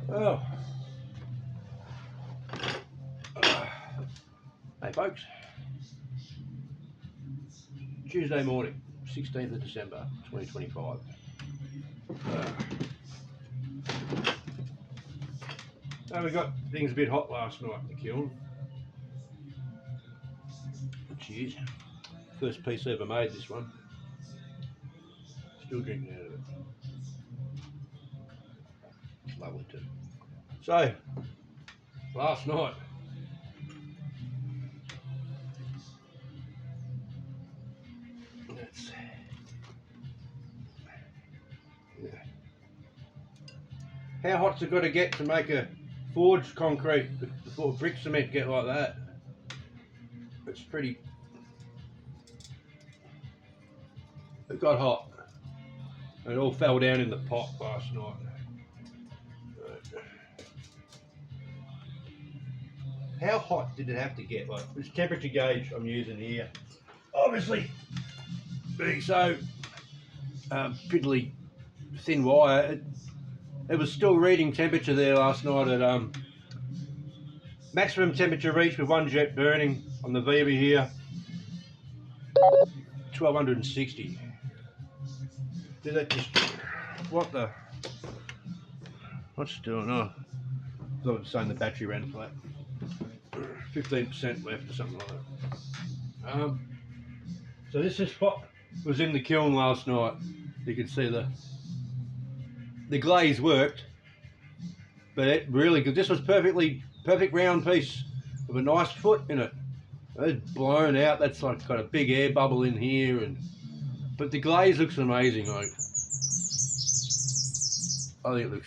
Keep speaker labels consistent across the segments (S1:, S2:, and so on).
S1: Oh. Hey folks, Tuesday morning, 16th of December 2025. So we got things a bit hot last night in the kiln. Cheers. First piece ever made, this one. Still drinking out of it. It's lovely too. So, last night, how hot's it got to get to make a forged concrete before brick cement get like that? It's pretty. It got hot. It all fell down in the pot last night. How hot did it have to get? Like this temperature gauge I'm using here, obviously being so piddly thin wire, it was still reading temperature there last night at maximum temperature reached with one jet burning on the Vevor here, 1260. Did that just, what's doing? Oh, I thought it was saying the battery ran flat. 15% left or something like that. So this is what was in the kiln last night. You can see the glaze worked, but it really good. This was perfect round piece with a nice foot in it. It's blown out. That's like got a big air bubble in here, but the glaze looks amazing. Like, I think it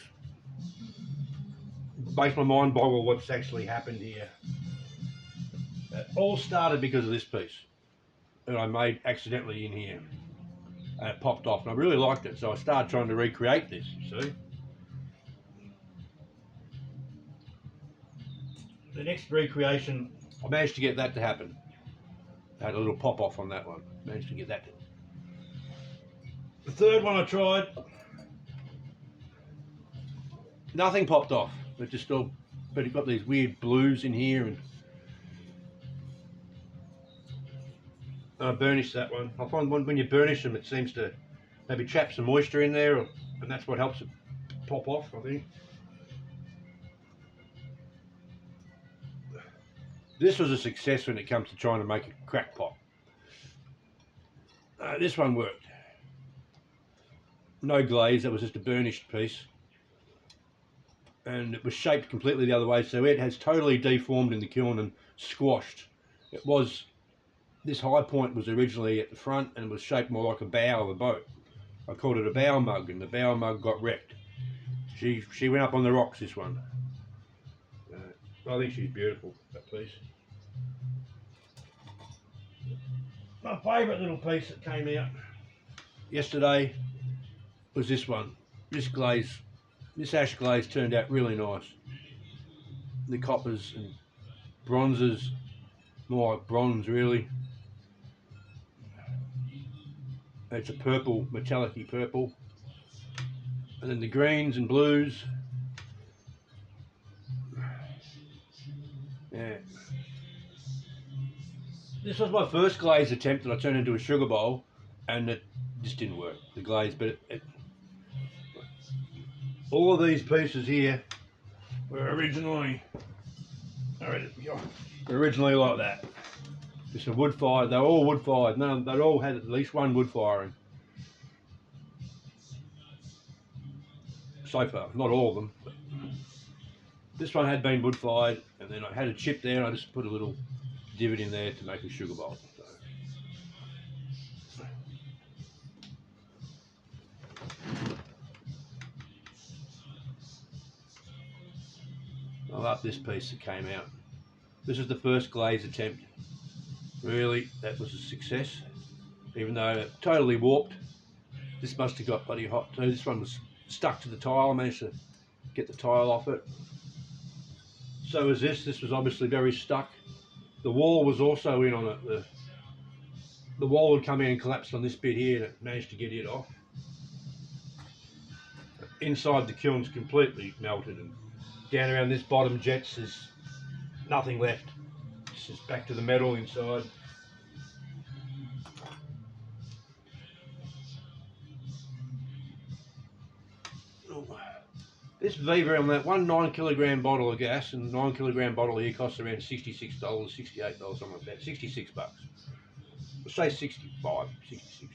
S1: makes my mind boggle what's actually happened here. It all started because of this piece that I made accidentally in here, and it popped off, and I really liked it, so I started trying to recreate this. You see, the next recreation, I managed to get that to happen. I had a little pop off on that one. Managed to get that. The third one I tried, nothing popped off. It just all, but it got these weird blues in here, and I burnished that one. I find when you burnish them, it seems to maybe trap some moisture in there, and that's what helps it pop off, I think. This was a success when it comes to trying to make a crack pop. This one worked. No glaze, that was just a burnished piece. And it was shaped completely the other way, so it has totally deformed in the kiln and squashed. It was, this high point was originally at the front and it was shaped more like a bow of a boat. I called it a bow mug, and the bow mug got wrecked. She went up on the rocks, this one. I think she's beautiful, that piece. My favourite little piece that came out yesterday was this one. This glaze, this ash glaze turned out really nice. The coppers and bronzes, more like bronze really. It's a purple, metallic-y purple. And then the greens and blues. Yeah. This was my first glaze attempt that I turned into a sugar bowl, and it just didn't work, the glaze, but all of these pieces here were originally like that. Just a wood fire. They were all wood fired. No, they all had at least one wood firing. So far, not all of them. But this one had been wood fired, and then I had a chip there, and I just put a little divot in there to make a sugar bowl. So. I love this piece that came out. This is the first glaze attempt. Really, that was a success. Even though it totally warped. This must have got bloody hot too. This one was stuck to the tile. I managed to get the tile off it. So was this. This was obviously very stuck. The wall was also in on it. The wall had come in and collapsed on this bit here, and it managed to get it off. Inside the kiln's completely melted and down around this bottom jets there's nothing left. It's just back to the metal inside. This Vevor on that one 9 kilogram bottle of gas, and 9 kilogram bottle here costs around $66, $68, something like that. 66 bucks. We'll say 65, 66.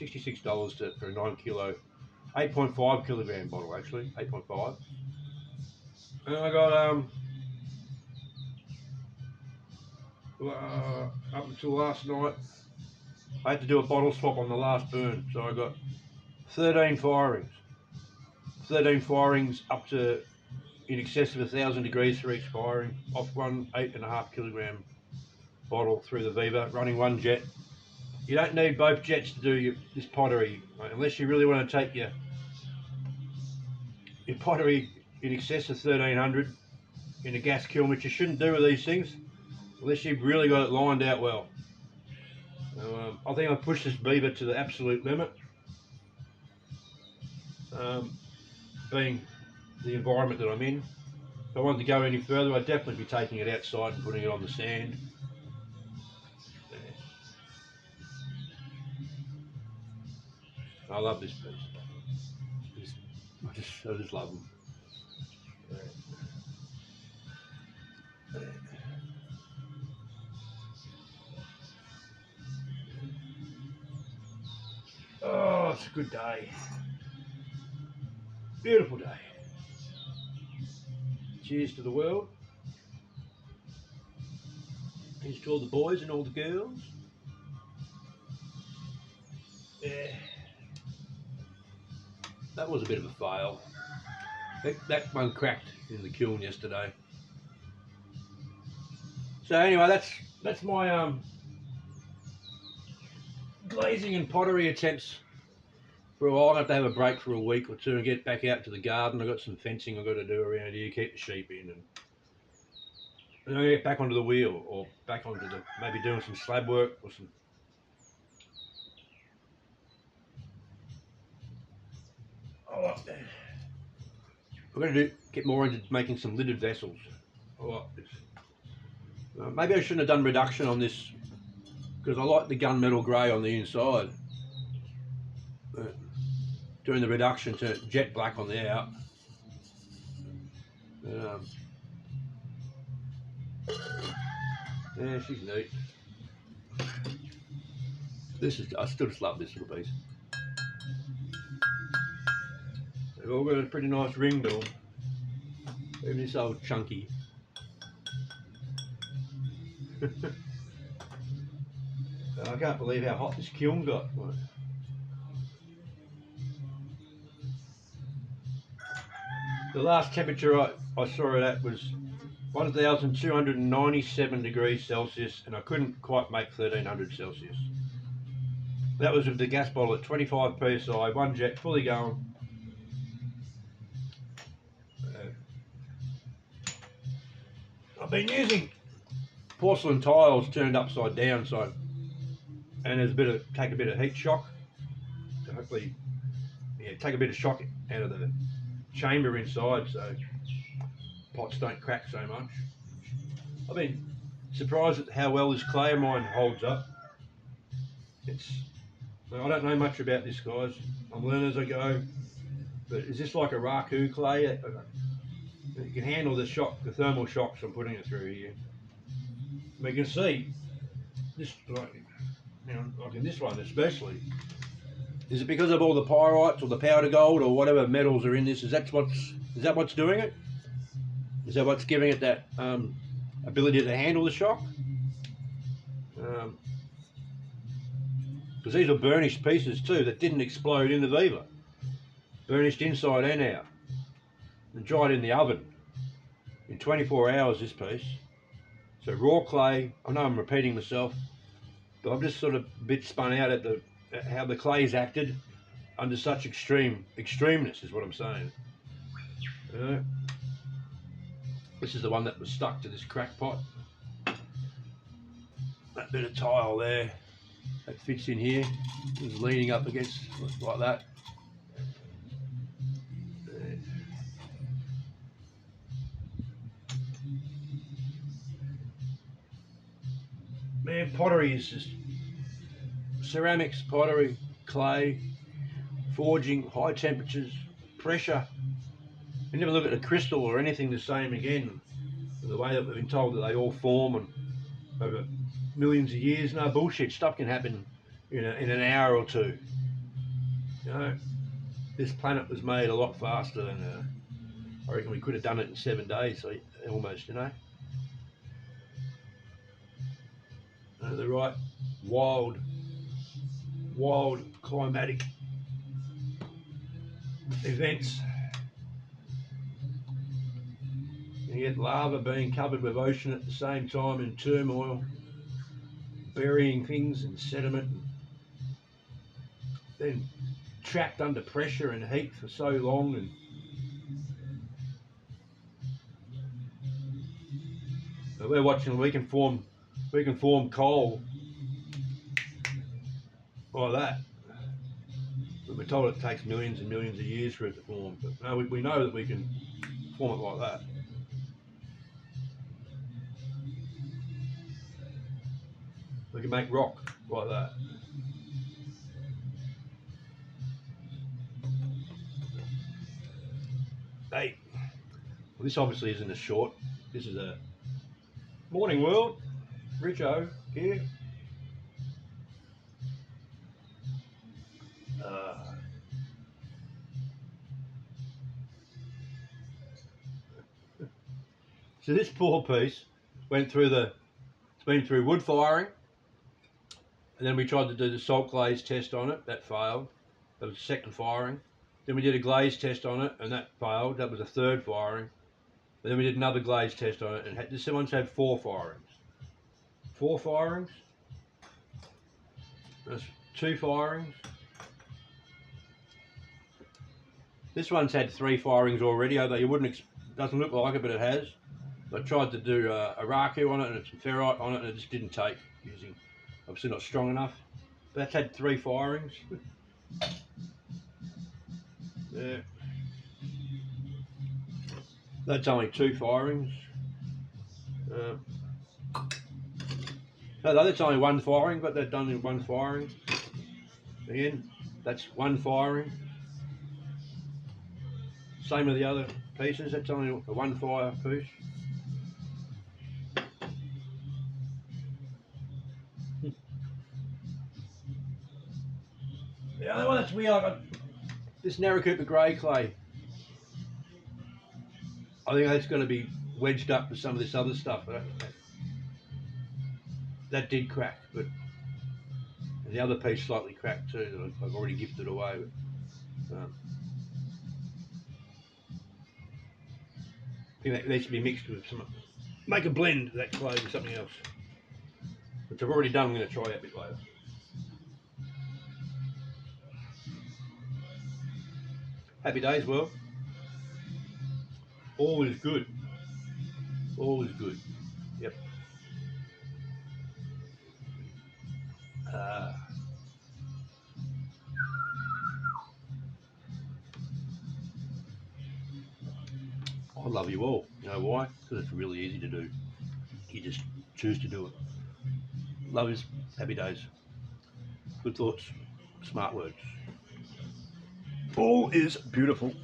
S1: $66 for a 9 kilo, 8.5 kilogram bottle actually, 8.5. And I got up until last night, I had to do a bottle swap on the last burn, so I got 13 firings. 13 firings up to in excess of 1,000 degrees for each firing, off one 8.5 kilogram bottle through the Vevor, running one jet. You don't need both jets to do this pottery, unless you really want to take your pottery in excess of 1,300 in a gas kiln, which you shouldn't do with these things, unless you've really got it lined out well. I think I pushed this Vevor to the absolute limit. Being the environment that I'm in. If I wanted to go any further, I'd definitely be taking it outside and putting it on the sand. I love this piece. I just love them. Oh, it's a good day. Beautiful day. Cheers to the world. Cheers to all the boys and all the girls. Yeah. That was a bit of a fail. That one cracked in the kiln yesterday. So anyway, that's my glazing and pottery attempts for a while. I have to have a break for a week or two and get back out to the garden. I've got some fencing I've got to do around here, keep the sheep in, and then I get back onto the wheel, or back onto the, maybe doing some slab work or some. Oh, I'm going to get more into making some lidded vessels. I like this. Maybe I shouldn't have done reduction on this, because I like the gunmetal grey on the inside. Doing the reduction to jet black on the out. Yeah, she's neat. I still just love this little piece. They've all got a pretty nice ring to them. Even this old chunky. I can't believe how hot this kiln got. The last temperature I saw it at was 1,297 degrees Celsius, and I couldn't quite make 1,300 Celsius. That was with the gas bottle at 25 psi, one jet fully going. I've been using porcelain tiles turned upside down, and there's take a bit of heat shock. So hopefully, yeah, take a bit of shock out of the chamber inside, so pots don't crack so much. I've been surprised at how well this clay of mine holds up. I don't know much about this, guys. I'm learning as I go. But is this like a raku clay? It can handle the thermal shocks I'm putting it through here. But you can see this, like in this one especially. Is it because of all the pyrites or the powder gold or whatever metals are in this? Is that what's doing it? Is that what's giving it that ability to handle the shock? Because these are burnished pieces too that didn't explode in the Vevor. Burnished inside and out. And dried in the oven in 24 hours, this piece. So raw clay. I know I'm repeating myself, but I'm just sort of a bit spun out at how the clay's acted under such extremeness is what I'm saying. This is the one that was stuck to this crack pot. That bit of tile there, that fits in here. It was leaning up against like that. And pottery is just ceramics, pottery, clay, forging, high temperatures, pressure. You never look at a crystal or anything the same again. The way that we've been told that they all form and over millions of years, no bullshit. Stuff can happen in an hour or two. You know, this planet was made a lot faster than I reckon we could have done it in 7 days, almost. You know, the right wild climatic events. You get lava being covered with ocean at the same time in turmoil, burying things in sediment, and then trapped under pressure and heat for so long. And we're watching. We can form coal like that. But we're told it takes millions and millions of years for it to form. But no, we know that we can form it like that. We can make rock like that. Hey, well, this obviously isn't a short. This is a morning world. Richo here. So this poor piece went through it's been through wood firing, and then we tried to do the salt glaze test on it. That failed. That was the second firing. Then we did a glaze test on it, and that failed. That was a third firing. And then we did another glaze test on it, and this one's had 4 firings. 4 firings. That's 2 firings. This one's had 3 firings already, although you wouldn't. Doesn't look like it, but it has. I tried to do a raku on it and some ferrite on it, and it just didn't take. Using obviously not strong enough. But that's had 3 firings. Yeah. That's only 2 firings. No, that's only 1 firing, but they've done in 1 firing. Again, that's 1 firing. Same with the other pieces, that's only a 1 fire piece. The other one that's weird, I got this Narracoopa grey clay. I think that's going to be wedged up with some of this other stuff. That did crack, but the other piece slightly cracked too that I've already gifted away. But, I think that needs to be mixed with some, make a blend of that clay with something else, which I've already done. I'm going to try that a bit later. Happy days, world. All is good. All is good. Yep. I love you all. You know why? Because it's really easy to do. You just choose to do it. Love is happy days. Good thoughts, smart words. All is beautiful.